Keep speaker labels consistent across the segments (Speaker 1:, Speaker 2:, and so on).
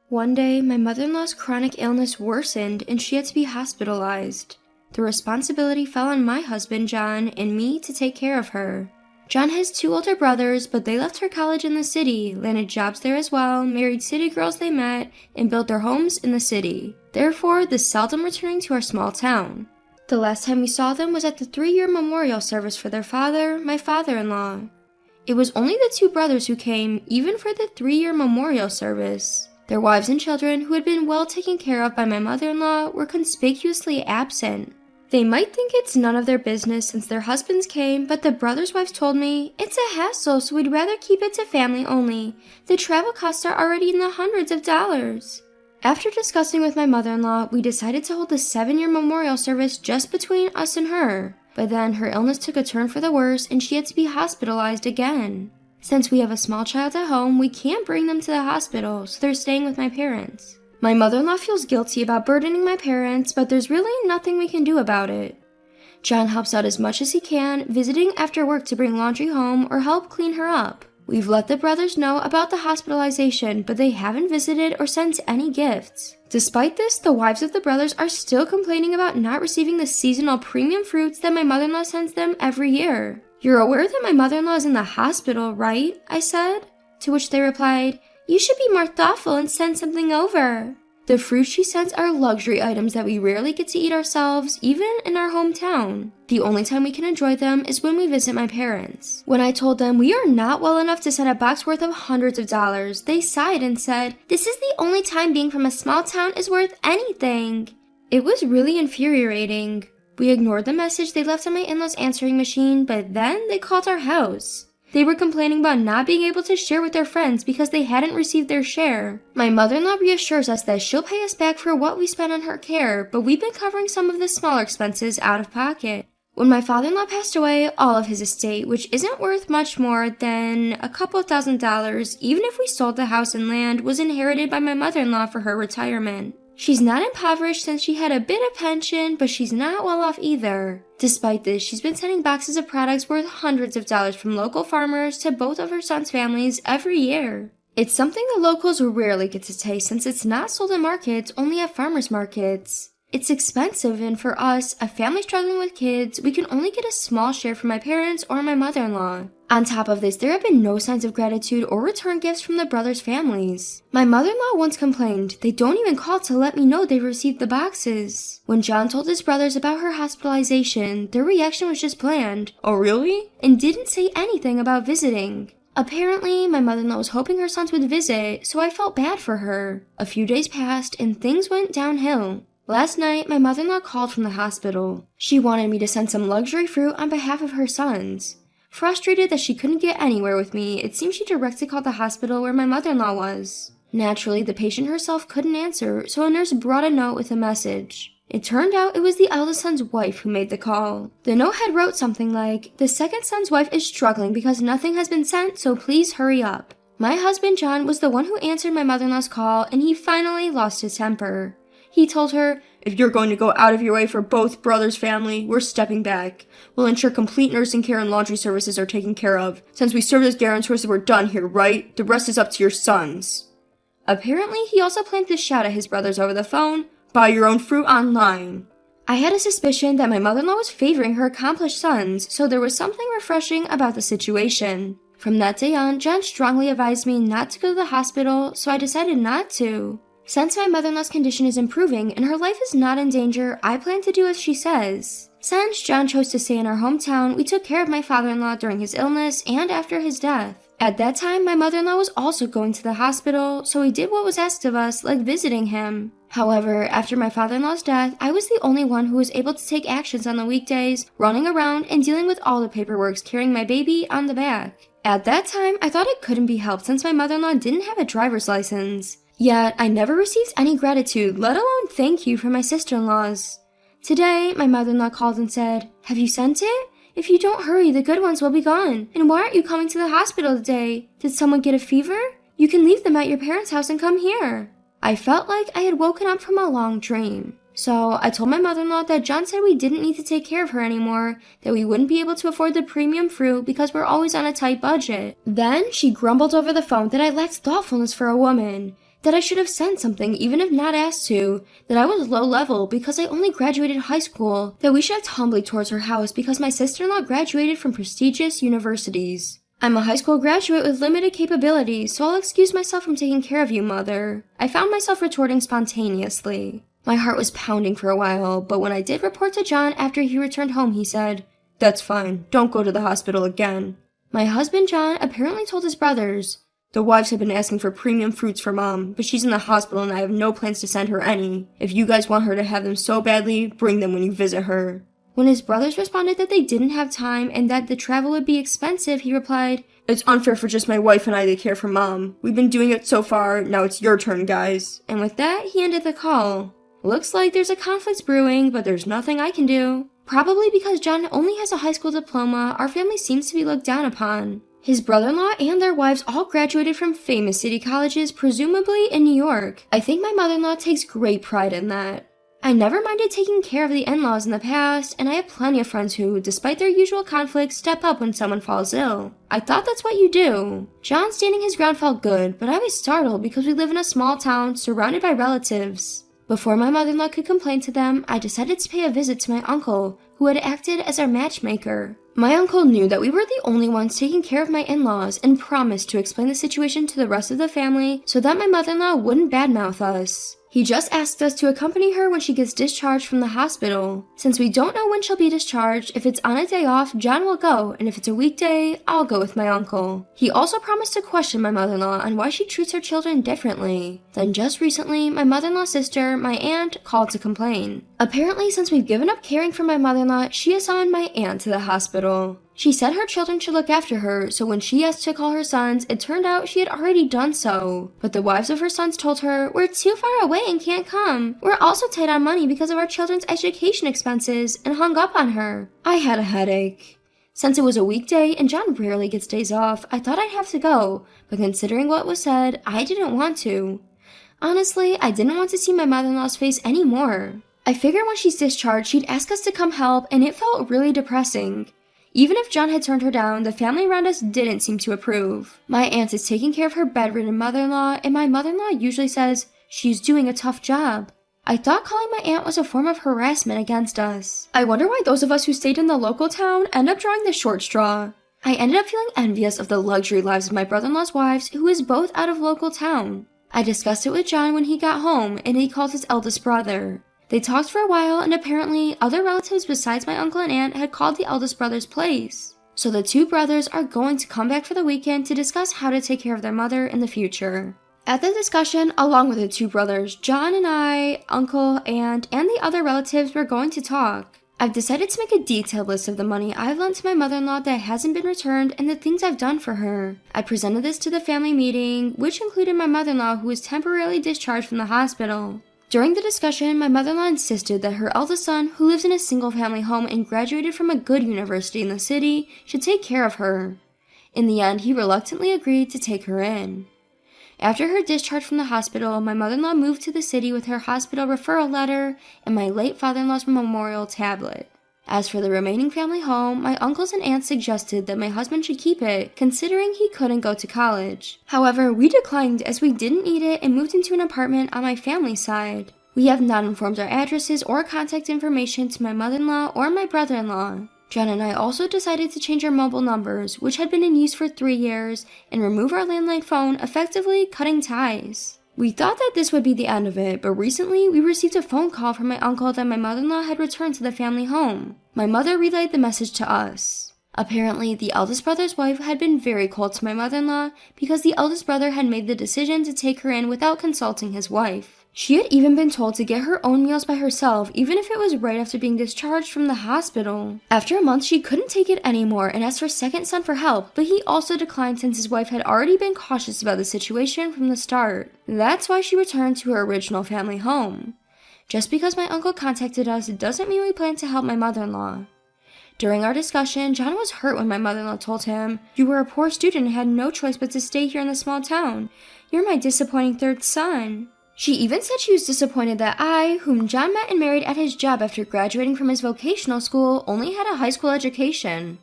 Speaker 1: One day, my mother-in-law's chronic illness worsened and she had to be hospitalized. The responsibility fell on my husband, John, and me to take care of her. John has 2 older brothers, but they left for college in the city, landed jobs there as well, married city girls they met, and built their homes in the city. Therefore, they're seldom returning to our small town. The last time we saw them was at the 3-year memorial service for their father, my father-in-law. It was only the 2 brothers who came, even for the 3-year memorial service. Their wives and children, who had been well taken care of by my mother-in-law, were conspicuously absent. They might think it's none of their business since their husbands came, but the brothers' wives told me, "It's a hassle, so we'd rather keep it to family only. The travel costs are already in the hundreds of dollars." After discussing with my mother-in-law, we decided to hold the 7-year memorial service just between us and her. But then her illness took a turn for the worse and she had to be hospitalized again. Since we have a small child at home, we can't bring them to the hospital, so they're staying with my parents. My mother-in-law feels guilty about burdening my parents, but there's really nothing we can do about it. John helps out as much as he can, visiting after work to bring laundry home or help clean her up. We've let the brothers know about the hospitalization, but they haven't visited or sent any gifts. Despite this, the wives of the brothers are still complaining about not receiving the seasonal premium fruits that my mother-in-law sends them every year. "You're aware that my mother-in-law is in the hospital, right?" I said. To which they replied, "You should be more thoughtful and send something over." The fruits she sends are luxury items that we rarely get to eat ourselves, even in our hometown. The only time we can enjoy them is when we visit my parents. When I told them we are not well enough to send a box worth of hundreds of dollars, they sighed and said, "This is the only time being from a small town is worth anything." It was really infuriating. We ignored the message they left on my in-laws' answering machine, but then they called our house. They were complaining about not being able to share with their friends because they hadn't received their share. My mother-in-law reassures us that she'll pay us back for what we spent on her care, but we've been covering some of the smaller expenses out of pocket. When my father-in-law passed away, all of his estate, which isn't worth much more than a couple $1,000s, even if we sold the house and land, was inherited by my mother-in-law for her retirement. She's not impoverished since she had a bit of pension, but she's not well off either. Despite this, she's been sending boxes of products worth hundreds of dollars from local farmers to both of her sons' families every year. It's something the locals rarely get to taste since it's not sold in markets, only at farmers markets. It's expensive, and for us, a family struggling with kids, we can only get a small share from my parents or my mother-in-law. On top of this, there have been no signs of gratitude or return gifts from the brothers' families. My mother-in-law once complained, "They don't even call to let me know they received the boxes." When John told his brothers about her hospitalization, their reaction was just bland, "Oh really?" and didn't say anything about visiting. Apparently, my mother-in-law was hoping her sons would visit, so I felt bad for her. A few days passed and things went downhill. Last night, my mother-in-law called from the hospital. She wanted me to send some luxury fruit on behalf of her sons. Frustrated that she couldn't get anywhere with me, it seems she directly called the hospital where my mother-in-law was. Naturally, the patient herself couldn't answer, so a nurse brought a note with a message. It turned out it was the eldest son's wife who made the call. The note had wrote something like, "The second son's wife is struggling because nothing has been sent, so please hurry up." My husband John was the one who answered my mother-in-law's call, and he finally lost his temper. He told her, "If you're going to go out of your way for both brothers' family, we're stepping back. We'll ensure complete nursing care and laundry services are taken care of. Since we served as guarantors that we're done here, right? The rest is up to your sons." Apparently, he also planned to shout at his brothers over the phone, "Buy your own fruit online." I had a suspicion that my mother-in-law was favoring her accomplished sons, so there was something refreshing about the situation. From that day on, John strongly advised me not to go to the hospital, so I decided not to. Since my mother-in-law's condition is improving and her life is not in danger, I plan to do as she says. Since John chose to stay in our hometown, we took care of my father-in-law during his illness and after his death. At that time, my mother-in-law was also going to the hospital, so we did what was asked of us, like visiting him. However, after my father-in-law's death, I was the only one who was able to take actions on the weekdays, running around and dealing with all the paperwork carrying my baby on the back. At that time, I thought it couldn't be helped since my mother-in-law didn't have a driver's license. Yet, I never received any gratitude, let alone thank you from my sister-in-laws. Today, my mother-in-law called and said, "Have you sent it? If you don't hurry, the good ones will be gone. And why aren't you coming to the hospital today? Did someone get a fever? You can leave them at your parents' house and come here." I felt like I had woken up from a long dream. So I told my mother-in-law that John said we didn't need to take care of her anymore, that we wouldn't be able to afford the premium fruit because we're always on a tight budget. Then she grumbled over the phone that I lacked thoughtfulness for a woman. that I should have sent something even if not asked to, that I was low level because I only graduated high school, that we should have tumbling towards her house because my sister-in-law graduated from prestigious universities. I'm a high school graduate with limited capabilities, so I'll excuse myself from taking care of you, Mother. I found myself retorting spontaneously. My heart was pounding for a while, but when I did report to John after he returned home, he said, "That's fine, don't go to the hospital again." My husband John apparently told his brothers, "The wives have been asking for premium fruits for Mom, but she's in the hospital and I have no plans to send her any. If you guys want her to have them so badly, bring them when you visit her." When his brothers responded that they didn't have time and that the travel would be expensive, he replied, "It's unfair for just my wife and I to care for Mom. We've been doing it so far, now it's your turn, guys." And with that, he ended the call. Looks like there's a conflict brewing, but there's nothing I can do. Probably because John only has a high school diploma, our family seems to be looked down upon. His brother-in-law and their wives all graduated from famous city colleges, presumably in New York. I think my mother-in-law takes great pride in that. I never minded taking care of the in-laws in the past, and I have plenty of friends who, despite their usual conflicts, step up when someone falls ill. I thought that's what you do. John standing his ground felt good, but I was startled because we live in a small town surrounded by relatives. Before my mother-in-law could complain to them, I decided to pay a visit to my uncle, who had acted as our matchmaker. My uncle knew that we were the only ones taking care of my in-laws and promised to explain the situation to the rest of the family so that my mother-in-law wouldn't badmouth us. He just asked us to accompany her when she gets discharged from the hospital. Since we don't know when she'll be discharged, if it's on a day off, John will go, and if it's a weekday, I'll go with my uncle. He also promised to question my mother-in-law on why she treats her children differently. Then just recently, my mother-in-law's sister, my aunt, called to complain. Apparently, since we've given up caring for my mother-in-law, she has summoned my aunt to the hospital. She said her children should look after her, so when she asked to call her sons, it turned out she had already done so. But the wives of her sons told her, "We're too far away and can't come. We're also tight on money because of our children's education expenses," and hung up on her. I had a headache. Since it was a weekday and John rarely gets days off, I thought I'd have to go, but considering what was said, I didn't want to. Honestly, I didn't want to see my mother-in-law's face anymore. I figured when she's discharged, she'd ask us to come help, and it felt really depressing. Even if John had turned her down, the family around us didn't seem to approve. My aunt is taking care of her bedridden mother-in-law, and my mother-in-law usually says, "She's doing a tough job." I thought calling my aunt was a form of harassment against us. I wonder why those of us who stayed in the local town end up drawing the short straw. I ended up feeling envious of the luxury lives of my brother-in-law's wives, who is both out of local town. I discussed it with John when he got home, and he called his eldest brother. They talked for a while, and apparently other relatives besides my uncle and aunt had called the eldest brother's place. So the two brothers are going to come back for the weekend to discuss how to take care of their mother in the future. At the discussion, along with the two brothers, John and I, uncle, aunt, and the other relatives were going to talk. I've decided to make a detailed list of the money I've lent to my mother-in-law that hasn't been returned and the things I've done for her. I presented this to the family meeting, which included my mother-in-law who was temporarily discharged from the hospital. During the discussion, my mother-in-law insisted that her eldest son, who lives in a single-family home and graduated from a good university in the city, should take care of her. In the end, he reluctantly agreed to take her in. After her discharge from the hospital, my mother-in-law moved to the city with her hospital referral letter and my late father-in-law's memorial tablet. As for the remaining family home, my uncles and aunts suggested that my husband should keep it, considering he couldn't go to college. However, we declined as we didn't need it and moved into an apartment on my family's side. We have not informed our addresses or contact information to my mother-in-law or my brother-in-law. John and I also decided to change our mobile numbers, which had been in use for 3 years, and remove our landline phone, effectively cutting ties. We thought that this would be the end of it, but recently we received a phone call from my uncle that my mother-in-law had returned to the family home. My mother relayed the message to us. Apparently, the eldest brother's wife had been very cold to my mother-in-law because the eldest brother had made the decision to take her in without consulting his wife. She had even been told to get her own meals by herself, even if it was right after being discharged from the hospital. After a month, she couldn't take it anymore and asked her second son for help, but he also declined since his wife had already been cautious about the situation from the start. That's why she returned to her original family home. Just because my uncle contacted us doesn't mean we plan to help my mother-in-law. During our discussion, John was hurt when my mother-in-law told him, "You were a poor student and had no choice but to stay here in the small town. You're my disappointing third son." She even said she was disappointed that I, whom John met and married at his job after graduating from his vocational school, only had a high school education.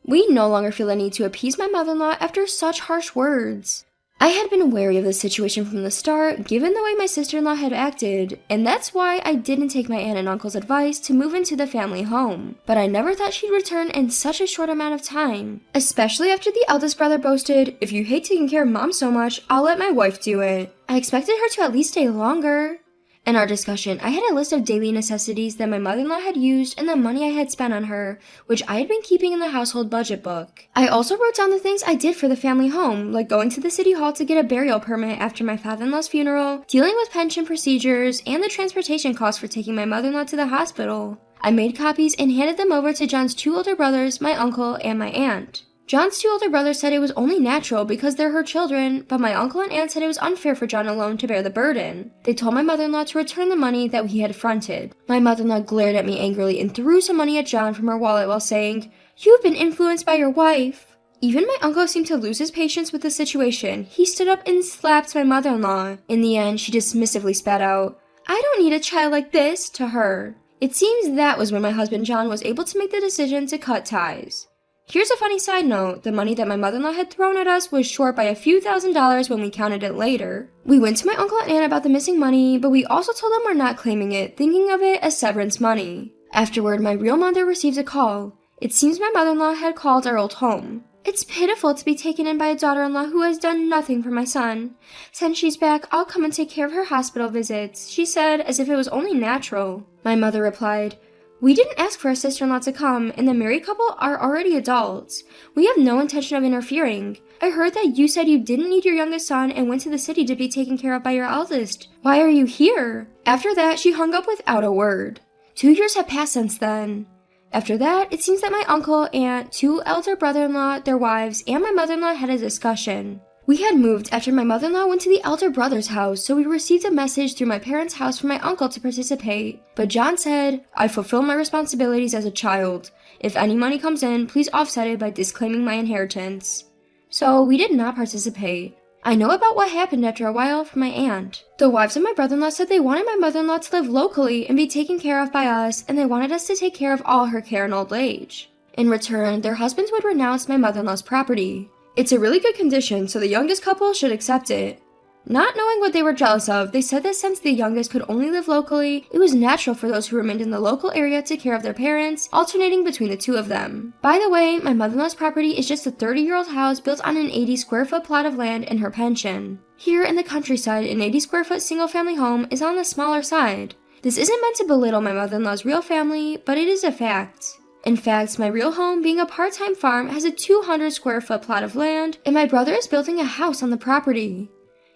Speaker 1: We no longer feel the need to appease my mother-in-law after such harsh words. I had been wary of the situation from the start, given the way my sister-in-law had acted, and that's why I didn't take my aunt and uncle's advice to move into the family home. But I never thought she'd return in such a short amount of time, especially after the eldest brother boasted, "If you hate taking care of mom so much, I'll let my wife do it." I expected her to at least stay longer. In our discussion, I had a list of daily necessities that my mother-in-law had used and the money I had spent on her, which I had been keeping in the household budget book. I also wrote down the things I did for the family home, like going to the city hall to get a burial permit after my father-in-law's funeral, dealing with pension procedures, and the transportation costs for taking my mother-in-law to the hospital. I made copies and handed them over to John's 2 older brothers, my uncle, and my aunt. John's 2 older brothers said it was only natural because they're her children, but my uncle and aunt said it was unfair for John alone to bear the burden. They told my mother-in-law to return the money that he had fronted. My mother-in-law glared at me angrily and threw some money at John from her wallet while saying, "You've been influenced by your wife." Even my uncle seemed to lose his patience with the situation. He stood up and slapped my mother-in-law. In the end, she dismissively spat out, "I don't need a child like this," to her. It seems that was when my husband John was able to make the decision to cut ties. Here's a funny side note, the money that my mother-in-law had thrown at us was short by a few $1,000s when we counted it later. We went to my uncle and aunt about the missing money, but we also told them we're not claiming it, thinking of it as severance money. Afterward, my real mother received a call. It seems my mother-in-law had called our old home. "It's pitiful to be taken in by a daughter-in-law who has done nothing for my son. Since she's back, I'll come and take care of her hospital visits," she said, as if it was only natural. My mother replied, "We didn't ask for a sister-in-law to come, and the married couple are already adults. We have no intention of interfering. I heard that you said you didn't need your youngest son and went to the city to be taken care of by your eldest. Why are you here?" After that, she hung up without a word. 2 years have passed since then. After that, it seems that my uncle, aunt, 2 elder brother-in-law, their wives, and my mother-in-law had a discussion. We had moved after my mother-in-law went to the elder brother's house, so we received a message through my parents' house from my uncle to participate. But John said, "I fulfill my responsibilities as a child. If any money comes in, please offset it by disclaiming my inheritance." So we did not participate. I know about what happened after a while from my aunt. The wives of my brother-in-law said they wanted my mother-in-law to live locally and be taken care of by us, and they wanted us to take care of all her care in old age. In return, their husbands would renounce my mother-in-law's property. It's a really good condition, so the youngest couple should accept it. Not knowing what they were jealous of, they said that since the youngest could only live locally, it was natural for those who remained in the local area to care of their parents, alternating between the 2 of them. By the way, my mother-in-law's property is just a 30-year-old house built on an 80-square-foot plot of land in her pension. Here in the countryside, an 80-square-foot single-family home is on the smaller side. This isn't meant to belittle my mother-in-law's real family, but it is a fact. In fact, my real home, being a part-time farm, has a 200-square-foot plot of land, and my brother is building a house on the property.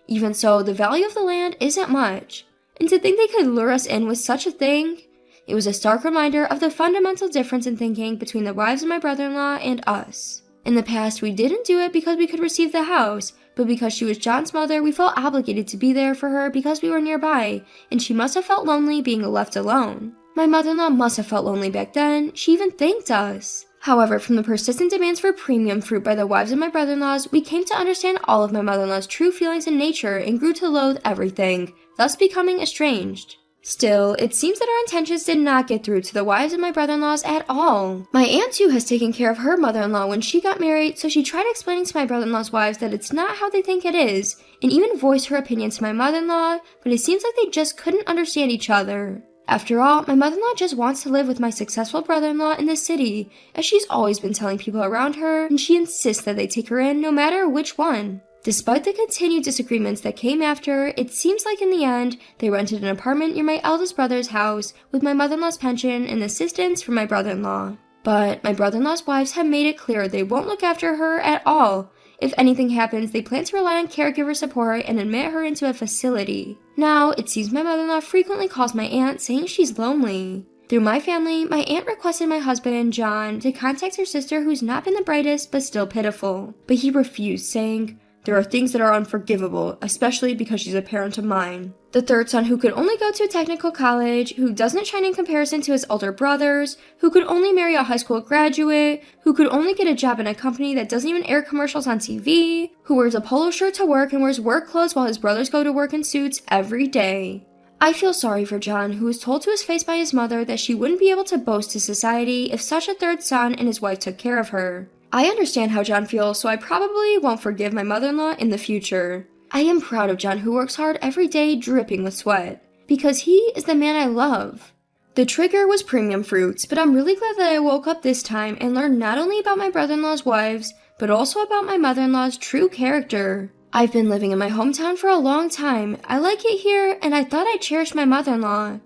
Speaker 1: Even so, the value of the land isn't much, and to think they could lure us in with such a thing, it was a stark reminder of the fundamental difference in thinking between the wives of my brother-in-law and us. In the past, we didn't do it because we could receive the house, but because she was John's mother, we felt obligated to be there for her because we were nearby, and she must have felt lonely being left alone. My mother-in-law must have felt lonely back then. She even thanked us. However, from the persistent demands for premium fruit by the wives of my brother-in-laws, we came to understand all of my mother-in-law's true feelings in nature and grew to loathe everything, thus becoming estranged. Still, it seems that our intentions did not get through to the wives of my brother-in-laws at all. My aunt too has taken care of her mother-in-law when she got married, so she tried explaining to my brother-in-law's wives that it's not how they think it is, and even voiced her opinion to my mother-in-law, but it seems like they just couldn't understand each other. After all, my mother-in-law just wants to live with my successful brother-in-law in the city, as she's always been telling people around her, and she insists that they take her in no matter which one. Despite the continued disagreements that came after, it seems like in the end, they rented an apartment near my eldest brother's house with my mother-in-law's pension and assistance from my brother-in-law. But my brother-in-law's wives have made it clear they won't look after her at all. If anything happens, they plan to rely on caregiver support and admit her into a facility. Now, it seems my mother-in-law frequently calls my aunt saying she's lonely. Through my family, my aunt requested my husband, John, to contact her sister who's not been the brightest but still pitiful. But he refused, saying, "There are things that are unforgivable, especially because she's a parent of mine." The third son who could only go to a technical college, who doesn't shine in comparison to his older brothers, who could only marry a high school graduate, who could only get a job in a company that doesn't even air commercials on TV, who wears a polo shirt to work and wears work clothes while his brothers go to work in suits every day. I feel sorry for John, who was told to his face by his mother that she wouldn't be able to boast to society if such a third son and his wife took care of her. I understand how John feels, so I probably won't forgive my mother-in-law in the future. I am proud of John, who works hard every day dripping with sweat, because he is the man I love. The trigger was premium fruits, but I'm really glad that I woke up this time and learned not only about my brother-in-law's wives, but also about my mother-in-law's true character. I've been living in my hometown for a long time. I like it here, and I thought I cherished my mother-in-law.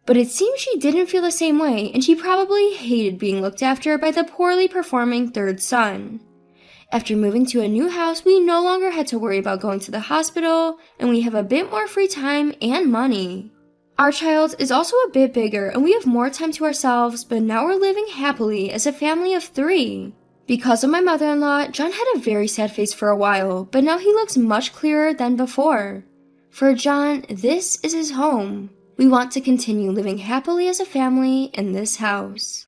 Speaker 1: But it seems she didn't feel the same way, and she probably hated being looked after by the poorly performing third son. After moving to a new house, we no longer had to worry about going to the hospital, and we have a bit more free time and money. Our child is also a bit bigger, and we have more time to ourselves, but now we're living happily as a family of 3. Because of my mother-in-law, John had a very sad face for a while, but now he looks much clearer than before. For John, this is his home. We want to continue living happily as a family in this house.